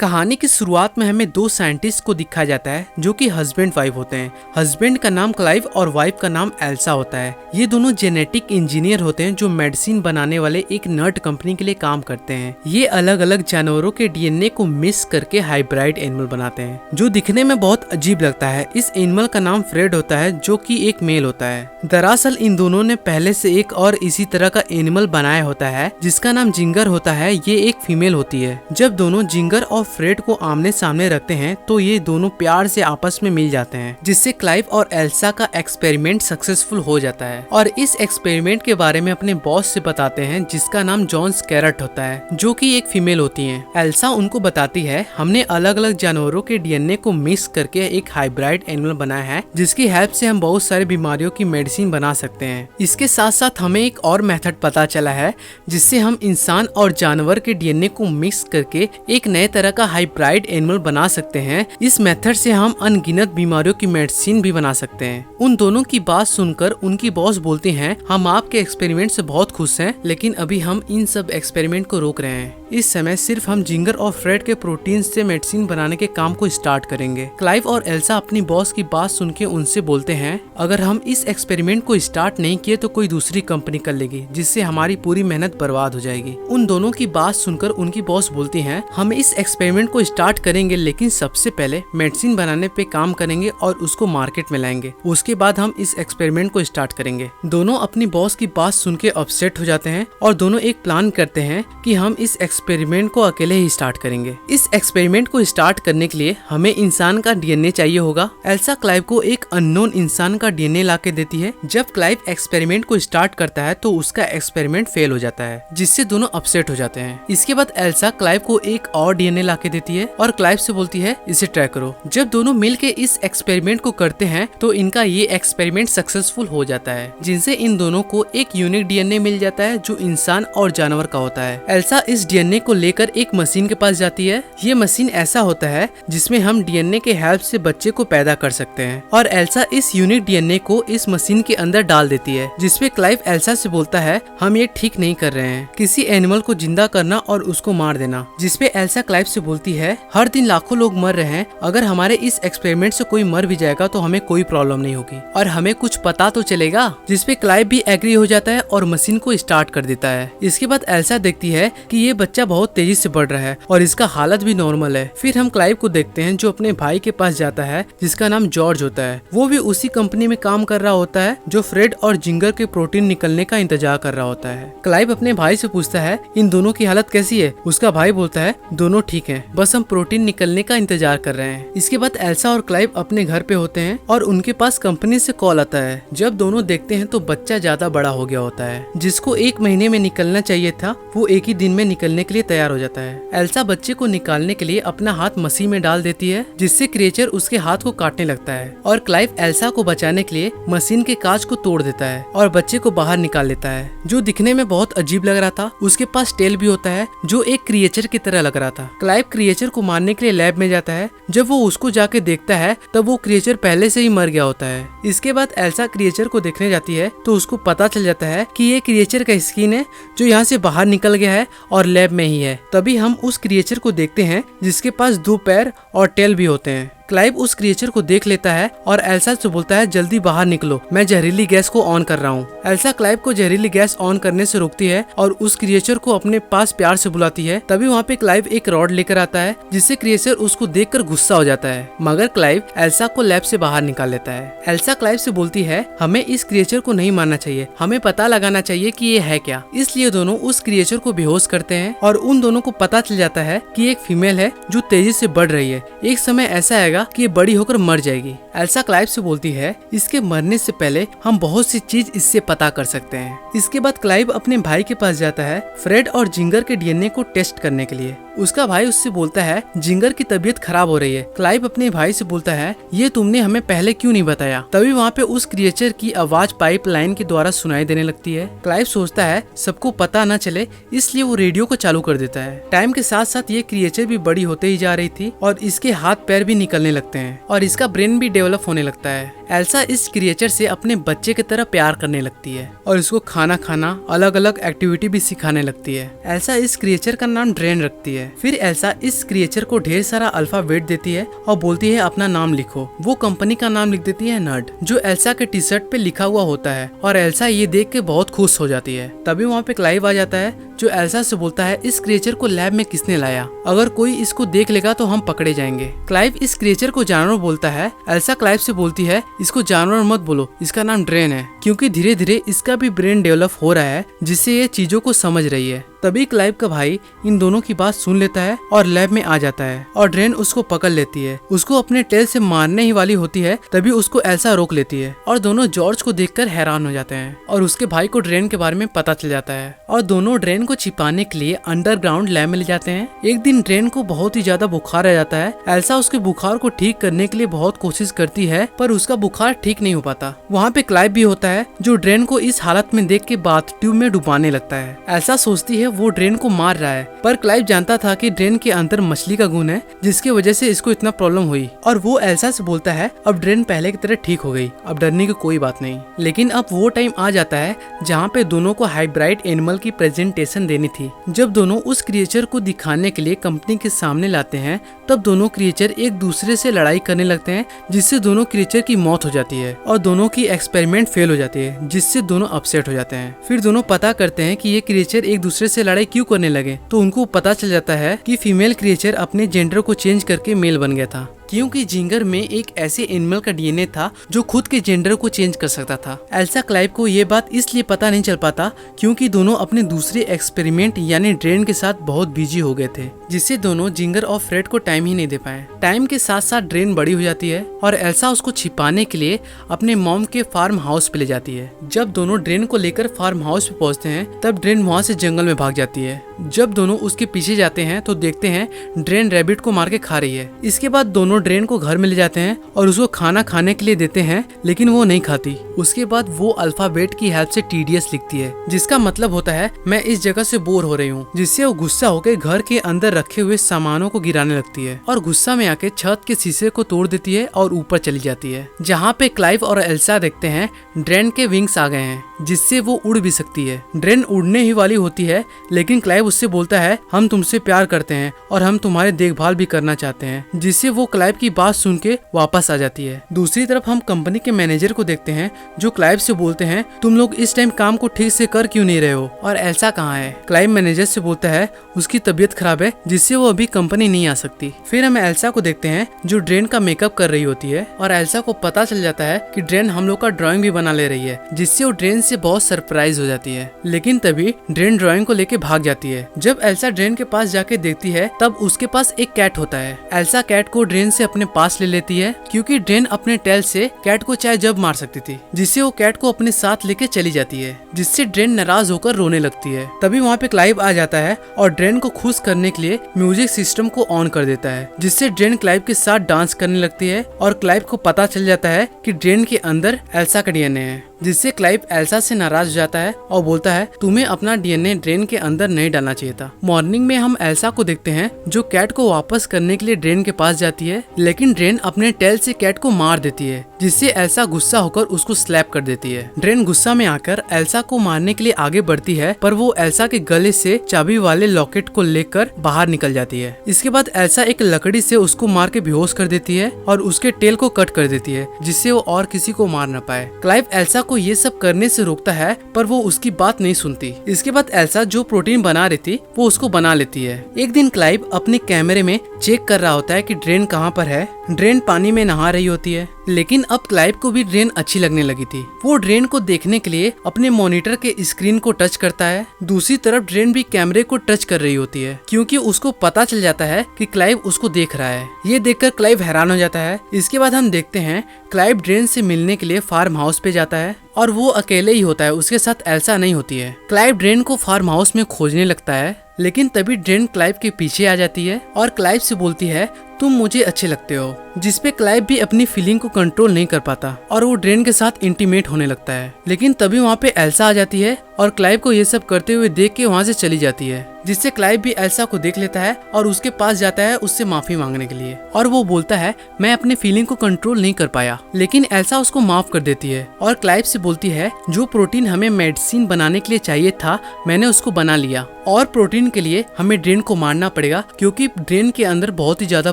कहानी की शुरुआत में हमें दो साइंटिस्ट को दिखाया जाता है जो कि हस्बैंड वाइफ होते हैं। हस्बैंड का नाम क्लाइव और वाइफ का नाम एल्सा होता है। ये दोनों जेनेटिक इंजीनियर होते हैं जो मेडिसिन बनाने वाले एक नर्ड कंपनी के लिए काम करते हैं। ये अलग अलग जानवरों के डीएनए को मिक्स करके हाइब्रिड एनिमल बनाते हैं जो दिखने में बहुत अजीब लगता है। इस एनिमल का नाम फ्रेड होता है जो कि एक मेल होता है। दरअसल इन दोनों ने पहले से एक और इसी तरह का एनिमल बनाया होता है जिसका नाम जिंगर होता है। ये एक फीमेल होती है। जब दोनों जिंगर और फ्रेड को आमने सामने रखते हैं तो ये दोनों प्यार से आपस में मिल जाते हैं, जिससे क्लाइव और एल्सा का एक्सपेरिमेंट सक्सेसफुल हो जाता है और इस एक्सपेरिमेंट के बारे में अपने बॉस से बताते हैं जिसका नाम जॉन स्कैरट होता है जो कि एक फीमेल होती है। एल्सा उनको बताती है हमने अलग अलग जानवरों के डीएनए को मिक्स करके एक हाइब्रिड एनिमल बनाया है जिसकी हेल्प से हम बहुत सारी बीमारियों की मेडिसिन बना सकते हैं। इसके साथ साथ हमें एक और मेथड पता चला है जिससे हम इंसान और जानवर के डीएनए को मिक्स करके एक नए तरह का हाइब्रिड एनिमल बना सकते हैं। इस मेथड से हम अनगिनत बीमारियों की मेडिसिन भी बना सकते हैं। उन दोनों की बात सुनकर उनकी बॉस बोलते हैं हम आपके एक्सपेरिमेंट से बहुत खुश हैं, लेकिन अभी हम इन सब एक्सपेरिमेंट को रोक रहे हैं। इस समय सिर्फ हम जिंगर और फ्रेड के प्रोटीन से मेडिसिन बनाने के काम को स्टार्ट करेंगे। क्लाइव और एल्सा अपनी बॉस की बात सुन के उनसे बोलते हैं अगर हम इस एक्सपेरिमेंट को स्टार्ट नहीं किए तो कोई दूसरी कंपनी कर लेगी जिससे हमारी पूरी मेहनत बर्बाद हो जाएगी। उन दोनों की बात सुनकर उनकी बॉस बोलती हैं हम इस एक्सपेरिमेंट को स्टार्ट करेंगे, लेकिन सबसे पहले मेडिसिन बनाने पे काम करेंगे और उसको मार्केट में लाएंगे। उसके बाद हम इस एक्सपेरिमेंट को स्टार्ट करेंगे। दोनों अपनी बॉस की बात सुन के अपसेट हो जाते हैं और दोनों एक प्लान करते हैं कि हम इस एक्सपेरिमेंट को अकेले ही स्टार्ट करेंगे। इस एक्सपेरिमेंट को स्टार्ट करने के लिए हमें इंसान का डीएनए चाहिए होगा। एल्सा क्लाइव को एक अननोन इंसान का डीएनए ला के देती है। जब क्लाइव एक्सपेरिमेंट को स्टार्ट करता है तो उसका एक्सपेरिमेंट फेल हो जाता है जिससे दोनों अपसेट हो जाते हैं। इसके बाद एल्सा क्लाइव को एक और डीएनए ला के देती है और क्लाइव से बोलती है इसे ट्राई करो। जब दोनों मिलके इस एक्सपेरिमेंट को करते हैं तो इनका ये एक्सपेरिमेंट सक्सेसफुल हो जाता है जिनसे इन दोनों को एक यूनिक डीएनए मिल जाता है जो इंसान और जानवर का होता है। एल्सा इस डीएनए को लेकर एक मशीन के पास जाती है। ये मशीन ऐसा होता है जिसमें हम डीएनए के हेल्प से बच्चे को पैदा कर सकते हैं और एल्सा इस यूनिक डीएनए को इस मशीन के अंदर डाल देती है, जिसपे क्लाइव एल्सा से बोलता है हम ये ठीक नहीं कर रहे हैं, किसी एनिमल को जिंदा करना और उसको मार देना। जिसपे एल्सा क्लाइव से बोलती है हर दिन लाखों लोग मर रहे हैं, अगर हमारे इस एक्सपेरिमेंट से कोई मर भी जाएगा तो हमें कोई प्रॉब्लम नहीं होगी और हमें कुछ पता तो चलेगा। जिसपे क्लाइव भी एग्री हो जाता है और मशीन को स्टार्ट कर देता है। इसके बाद एल्सा देखती है कि ये बच्चा बहुत तेजी से बढ़ रहा है और इसका हालत भी नॉर्मल है। फिर हम क्लाइव को देखते हैं जो अपने भाई के पास जाता है जिसका नाम जॉर्ज होता है। वो भी उसी कंपनी में काम कर रहा होता है जो फ्रेड और जिंगर के प्रोटीन निकलने का इंतजार कर रहा होता है। क्लाइव अपने भाई से पूछता है इन दोनों की हालत कैसी है। उसका भाई बोलता है दोनों ठीक हैं, बस हम प्रोटीन निकलने का इंतजार कर रहे हैं। इसके बाद एल्सा और क्लाइव अपने घर पे होते हैं और उनके पास कंपनी से कॉल आता है। जब दोनों देखते हैं तो बच्चा ज्यादा बड़ा हो गया होता है। जिसको 1 महीने में निकलना चाहिए था वो 1 ही दिन में निकलने के लिए तैयार हो जाता है। एल्सा बच्चे को निकालने के लिए अपना हाथ मशीन में डाल देती है जिससे क्रिएचर उसके हाथ को काटने लगता है और क्लाइव एल्सा को बचाने के लिए मशीन के कांच को तोड़ देता है और बच्चे को बाहर निकाल लेता है जो दिखने में बहुत अजीब लग रहा था। उसके पास टेल भी होता है जो एक क्रिएचर की तरह लग रहा था। क्लाइव क्रिएचर को मारने के लिए लैब में जाता है। जब वो उसको जाके देखता है तब वो क्रिएचर पहले से ही मर गया होता है। इसके बाद एल्सा क्रिएचर को देखने जाती है तो उसको पता चल जाता है कि ये क्रिएचर का स्किन है जो यहाँ से बाहर निकल गया है और लैब में ही है। तभी हम उस क्रिएचर को देखते हैं जिसके पास 2 पैर और टेल भी होते हैं। क्लाइव उस क्रिएचर को देख लेता है और एल्सा से बोलता है जल्दी बाहर निकलो, मैं जहरीली गैस को ऑन कर रहा हूँ। एल्सा क्लाइव को जहरीली गैस ऑन करने से रोकती है और उस क्रिएचर को अपने पास प्यार से बुलाती है। तभी वहाँ पे क्लाइव एक रॉड लेकर आता है जिससे क्रिएचर उसको देखकर गुस्सा हो जाता है, मगर क्लाइव एल्सा को लैब से बाहर निकाल लेता है। एल्सा क्लाइव से बोलती है हमें इस क्रिएचर को नहीं मारना चाहिए, हमें पता लगाना चाहिए कि ये है क्या। इसलिए दोनों उस क्रिएचर को बेहोश करते हैं और उन दोनों को पता चल जाता है कि एक फीमेल है जो तेजी से बढ़ रही है। एक समय ऐसा आएगा कि ये बड़ी होकर मर जाएगी। एल्सा क्लाइव से बोलती है इसके मरने से पहले हम बहुत सी चीज इससे पता कर सकते हैं। इसके बाद क्लाइव अपने भाई के पास जाता है फ्रेड और जिंगर के डीएनए को टेस्ट करने के लिए। उसका भाई उससे बोलता है जिंगर की तबीयत खराब हो रही है। क्लाइव अपने भाई से बोलता है ये तुमने हमें पहले क्यों नहीं बताया। तभी वहाँ पे उस क्रिएचर की आवाज पाइपलाइन के द्वारा सुनाई देने लगती है। क्लाइव सोचता है सबको पता न चले इसलिए वो रेडियो को चालू कर देता है। टाइम के साथ साथ ये क्रिएचर भी बड़ी होते ही जा रही थी और इसके हाथ पैर भी निकलने लगते हैं और इसका ब्रेन भी डेवलप होने लगता है। एल्सा इस क्रिएचर से अपने बच्चे की तरह प्यार करने लगती है और इसको खाना खाना, अलग अलग एक्टिविटी भी सिखाने लगती है। एल्सा इस क्रिएचर का नाम ड्रेन रखती है। है। फिर एल्सा इस क्रिएचर को ढेर सारा अल्फाबेट देती है और बोलती है अपना नाम लिखो। वो कंपनी का नाम लिख देती है नर्ड, जो एल्सा के टी शर्ट पे लिखा हुआ होता है और एल्सा ये देख के बहुत खुश हो जाती है। तभी वहाँ पे क्लाइव आ जाता है जो एल्सा से बोलता है इस क्रिएचर को लैब में किसने लाया, अगर कोई इसको देख लेगा तो हम पकड़े जाएंगे। क्लाइव इस क्रिएचर को जानवर बोलता है। एल्सा क्लाइव से बोलती है इसको जानवर मत बोलो, इसका नाम ड्रेन है, क्योंकि धीरे धीरे इसका भी ब्रेन डेवलप हो रहा है जिससे ये चीजों को समझ रही है। तभी क्लाइव का भाई इन दोनों की बात सुन लेता है और लैब में आ जाता है और ड्रेन उसको पकड़ लेती है। उसको अपने टेल से मारने ही वाली होती है, तभी उसको एल्सा रोक लेती है और दोनों जॉर्ज को देखकर हैरान हो जाते हैं और उसके भाई को ड्रेन के बारे में पता चल जाता है और दोनों ड्रेन को छिपाने के लिए अंडरग्राउंड लैब में ले जाते हैं। एक दिन ड्रेन को बहुत ही ज्यादा बुखार आ जाता है। एल्सा उसके बुखार को ठीक करने के लिए बहुत कोशिश करती है पर उसका बुखार ठीक नहीं हो पाता। वहाँ पे क्लाइव भी होता है जो ड्रेन को इस हालत में देख के बाथ ट्यूब में डुबाने लगता है। एल्सा सोचती है वो ड्रेन को मार रहा है, पर क्लाइव जानता था कि ड्रेन के अंदर मछली का गुण है जिसकी वजह से इसको इतना प्रॉब्लम हुई और वो एल्सा से बोलता है अब ड्रेन पहले की तरह ठीक हो गई, अब डरने की कोई बात नहीं। लेकिन अब वो टाइम आ जाता है जहाँ पे दोनों को हाइब्रिड एनिमल की प्रेजेंटेशन देनी थी। जब दोनों उस क्रिएचर को दिखाने के लिए कंपनी के सामने लाते हैं तब दोनों क्रिएचर एक दूसरे से लड़ाई करने लगते हैं जिससे दोनों क्रिएचर की मौत हो जाती है और दोनों की एक्सपेरिमेंट फेल हो जाती है जिससे दोनों अपसेट हो जाते हैं। फिर दोनों पता करते हैं कि ये क्रिएचर एक दूसरे से लड़ाई क्यों करने लगे, तो उनको पता चल जाता है कि फीमेल क्रिएचर अपने जेंडर को चेंज करके मेल बन गया था, क्योंकि जिंगर में एक ऐसे एनिमल का डीएनए था जो खुद के जेंडर को चेंज कर सकता था। एल्सा क्लाइव को ये बात इसलिए पता नहीं चल पाता क्योंकि दोनों अपने दूसरे एक्सपेरिमेंट यानी ड्रेन के साथ बहुत बिजी हो गए थे, जिससे दोनों जिंगर और फ्रेड को टाइम ही नहीं दे पाए। टाइम के साथ साथ ड्रेन बड़ी हो जाती है और एल्सा उसको छिपाने के लिए अपने मॉम के फार्म हाउस पे ले जाती है। जब दोनों ड्रेन को लेकर फार्म हाउस पे पहुंचते हैं तब ड्रेन वहाँ से जंगल में भाग जाती है। जब दोनों उसके पीछे जाते हैं तो देखते हैं ड्रेन रैबिट को मार के खा रही है। इसके बाद दोनों ड्रेन को घर में ले जाते हैं और उसको खाना खाने के लिए देते हैं, लेकिन वो नहीं खाती। उसके बाद वो अल्फाबेट की हेल्प से टीडीएस लिखती है, जिसका मतलब होता है मैं इस जगह से बोर हो रही हूँ, जिससे वो गुस्सा होकर घर के अंदर रखे हुए सामानों को गिराने लगती है और गुस्सा में आके छत के शीशे को तोड़ देती है और ऊपर चली जाती है, जहाँ पे क्लाइव और एल्सा देखते हैं ड्रेन के विंग्स आ गए हैं जिससे वो उड़ भी सकती है। ड्रेन उड़ने ही वाली होती है, लेकिन क्लाइव उससे बोलता है हम तुमसे प्यार करते हैं और हम तुम्हारी देखभाल भी करना चाहते हैं, जिससे वो क्लाइव की बात सुन के वापस आ जाती है। दूसरी तरफ हम कंपनी के मैनेजर को देखते हैं जो क्लाइव से बोलते हैं तुम लोग इस टाइम काम को ठीक से कर क्यों नहीं रहे हो और एल्सा कहाँ है। क्लाइव मैनेजर से बोलता है उसकी तबीयत खराब है जिससे वो अभी कंपनी नहीं आ सकती। फिर हम एल्सा को देखते हैं जो ड्रेन का मेकअप कर रही होती है और एल्सा को पता चल जाता है कि ड्रेन हम लोग का ड्राइंग भी बना ले रही है, जिससे वो ड्रेन से बहुत सरप्राइज हो जाती है। लेकिन तभी ड्रेन ड्राइंग को लेके भाग जाती है। जब एल्सा ड्रेन के पास जाके देखती है तब उसके पास एक कैट होता है। एल्सा कैट को ड्रेन से अपने पास ले लेती है क्योंकि ड्रेन अपने टेल से कैट को चाहे जब मार सकती थी, जिससे वो कैट को अपने साथ लेके चली जाती है, जिससे ड्रेन नाराज होकर रोने लगती है। तभी वहाँ पे क्लाइव आ जाता है और ड्रेन को खुश करने के लिए म्यूजिक सिस्टम को ऑन कर देता है, जिससे ड्रेन क्लाइव के साथ डांस करने लगती है और क्लाइव को पता चल जाता है कि ड्रेन के अंदर एल्सा का डीएनए है, जिससे क्लाइव एल्सा से नाराज हो जाता है और बोलता है तुम्हें अपना डीएनए ड्रेन के अंदर नहीं डालना चाहिए था। मॉर्निंग में हम एल्सा को देखते हैं जो कैट को वापस करने के लिए ड्रेन के पास जाती है, लेकिन ड्रेन अपने टेल से कैट को मार देती है, जिससे एल्सा गुस्सा होकर उसको स्लैप कर देती है। ड्रेन गुस्सा में आकर एल्सा को मारने के लिए आगे बढ़ती है, पर वो एल्सा के गले से चाबी वाले लॉकेट को लेकर बाहर निकल जाती है। इसके बाद एल्सा एक लकड़ी से उसको मार के बेहोश कर देती है और उसके टेल को कट कर देती है, जिससे वो और किसी को मार न पाए। क्लाइव एल्सा को ये सब करने से रोकता है, पर वो उसकी बात नहीं सुनती। इसके बाद एल्सा जो प्रोटीन बना रही थी वो उसको बना लेती है। एक दिन क्लाइव अपने कैमरे में चेक कर रहा होता है कि ड्रेन कहाँ पर है। ड्रेन पानी में नहा रही होती है, लेकिन अब क्लाइव को भी ड्रेन अच्छी लगने लगी थी। वो ड्रेन को देखने के लिए अपने मॉनिटर के स्क्रीन को टच करता है। दूसरी तरफ ड्रेन भी कैमरे को टच कर रही होती है, क्योंकि उसको पता चल जाता है कि क्लाइव उसको देख रहा है। ये देखकर क्लाइव हैरान हो जाता है। इसके बाद हम देखते हैं क्लाइव ड्रेन से मिलने के लिए फार्म हाउस पे जाता है और वो अकेले ही होता है, उसके साथ एल्सा नहीं होती है। क्लाइव ड्रेन को फार्म हाउस में खोजने लगता है, लेकिन तभी ड्रेन क्लाइव के पीछे आ जाती है और क्लाइव से बोलती है तुम मुझे अच्छे लगते हो, जिसपे क्लाइव भी अपनी फीलिंग को कंट्रोल नहीं कर पाता और वो ड्रेन के साथ इंटीमेट होने लगता है। लेकिन तभी वहाँ पे एल्सा आ जाती है और क्लाइव को ये सब करते हुए देख के वहाँ से चली जाती है, जिससे क्लाइव भी एल्सा को देख लेता है और उसके पास जाता है उससे माफी मांगने के लिए। और वो बोलता है मैं अपने फीलिंग को कंट्रोल नहीं कर पाया, लेकिन एल्सा उसको माफ कर देती है और क्लाइव से बोलती है जो प्रोटीन हमें मेडिसिन बनाने के लिए चाहिए था मैंने उसको बना लिया, और प्रोटीन के लिए हमें ड्रेन को मारना पड़ेगा क्योंकि ड्रेन के अंदर बहुत ही ज्यादा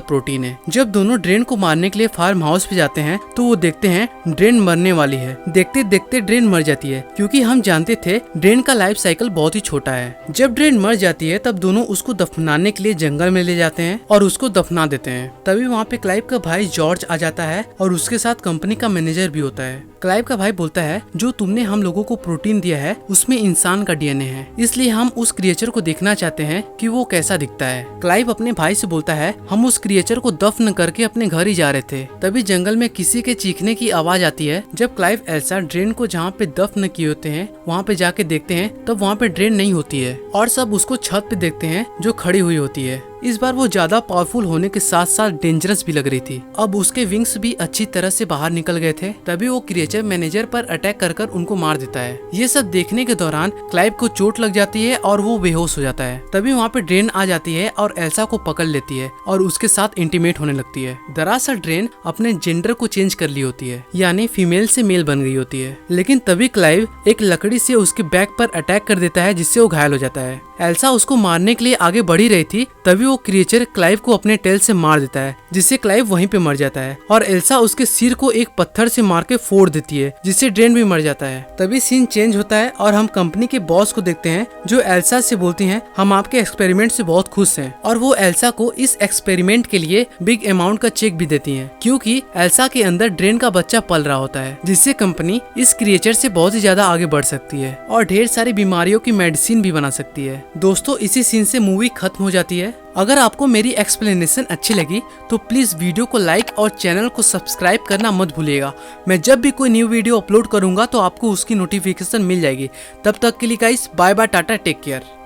प्रोटीन है। जब दोनों ड्रेन को मारने के लिए फार्म हाउस पे जाते हैं तो वो देखते हैं ड्रेन मरने वाली है। देखते देखते ड्रेन मर जाती है, क्योंकि हम जानते थे ड्रेन का लाइफ साइकिल बहुत ही छोटा है। जब ड्रेन मर जाती है तब दोनों उसको दफनाने के लिए जंगल में ले जाते हैं और उसको दफना देते हैं। तभी वहाँ पे क्लाइव का भाई जॉर्ज आ जाता है और उसके साथ कंपनी का मैनेजर भी होता है। क्लाइव का भाई बोलता है जो तुमने हम लोगों को प्रोटीन दिया है उसमें इंसान का डीएनए है, इसलिए हम उस क्रिएचर को देखना चाहते हैं कि वो कैसा दिखता है। क्लाइव अपने भाई से बोलता है हम उस क्रिएचर को दफन करके अपने घर ही जा रहे थे। तभी जंगल में किसी के चीखने की आवाज आती है। जब क्लाइव एल्सा ड्रेन को जहाँ पे दफन किए होते हैं वहाँ पे जाके देखते हैं तब वहाँ पे ड्रेन नहीं होती है और सब उसको छत पे देखते हैं जो खड़ी हुई होती है। इस बार वो ज्यादा पावरफुल होने के साथ साथ डेंजरस भी लग रही थी। अब उसके विंग्स भी अच्छी तरह से बाहर निकल गए थे। तभी वो क्रिएचर मैनेजर पर अटैक कर उनको मार देता है। ये सब देखने के दौरान क्लाइव को चोट लग जाती है और वो बेहोश हो जाता है। तभी वहाँ पे ड्रेन आ जाती है और एल्सा को पकड़ लेती है और उसके साथ इंटीमेट होने लगती है। दरअसल ड्रेन अपने जेंडर को चेंज कर ली होती है, यानी फीमेल से मेल बन गई होती है। लेकिन तभी क्लाइव एक लकड़ी से उसके बैक पर अटैक कर देता है, जिससे वो घायल हो जाता है। एल्सा उसको मारने के लिए आगे बढ़ ही रही थी, तभी वो क्रिएचर क्लाइव को अपने टेल से मार देता है, जिससे क्लाइव वहीं पे मर जाता है और एल्सा उसके सिर को एक पत्थर से मार के फोड़ देती है, जिससे ड्रेन भी मर जाता है। तभी सीन चेंज होता है और हम कंपनी के बॉस को देखते हैं जो एल्सा से बोलती हैं हम आपके एक्सपेरिमेंट से बहुत खुश हैं, और वो एल्सा को इस एक्सपेरिमेंट के लिए बिग अमाउंट का चेक भी देती हैं, क्योंकि एल्सा के अंदर ड्रेन का बच्चा पल रहा होता है, जिससे कंपनी इस क्रिएचर से बहुत ही ज्यादा आगे बढ़ सकती है और ढेर सारी बीमारियों की मेडिसिन भी बना सकती है। दोस्तों इसी सीन से मूवी खत्म हो जाती है। अगर आपको मेरी एक्सप्लेनेशन अच्छी लगी तो प्लीज वीडियो को लाइक और चैनल को सब्सक्राइब करना मत भूलिएगा। मैं जब भी कोई न्यू वीडियो अपलोड करूंगा तो आपको उसकी नोटिफिकेशन मिल जाएगी। तब तक के लिए guys bye bye, tata, take care.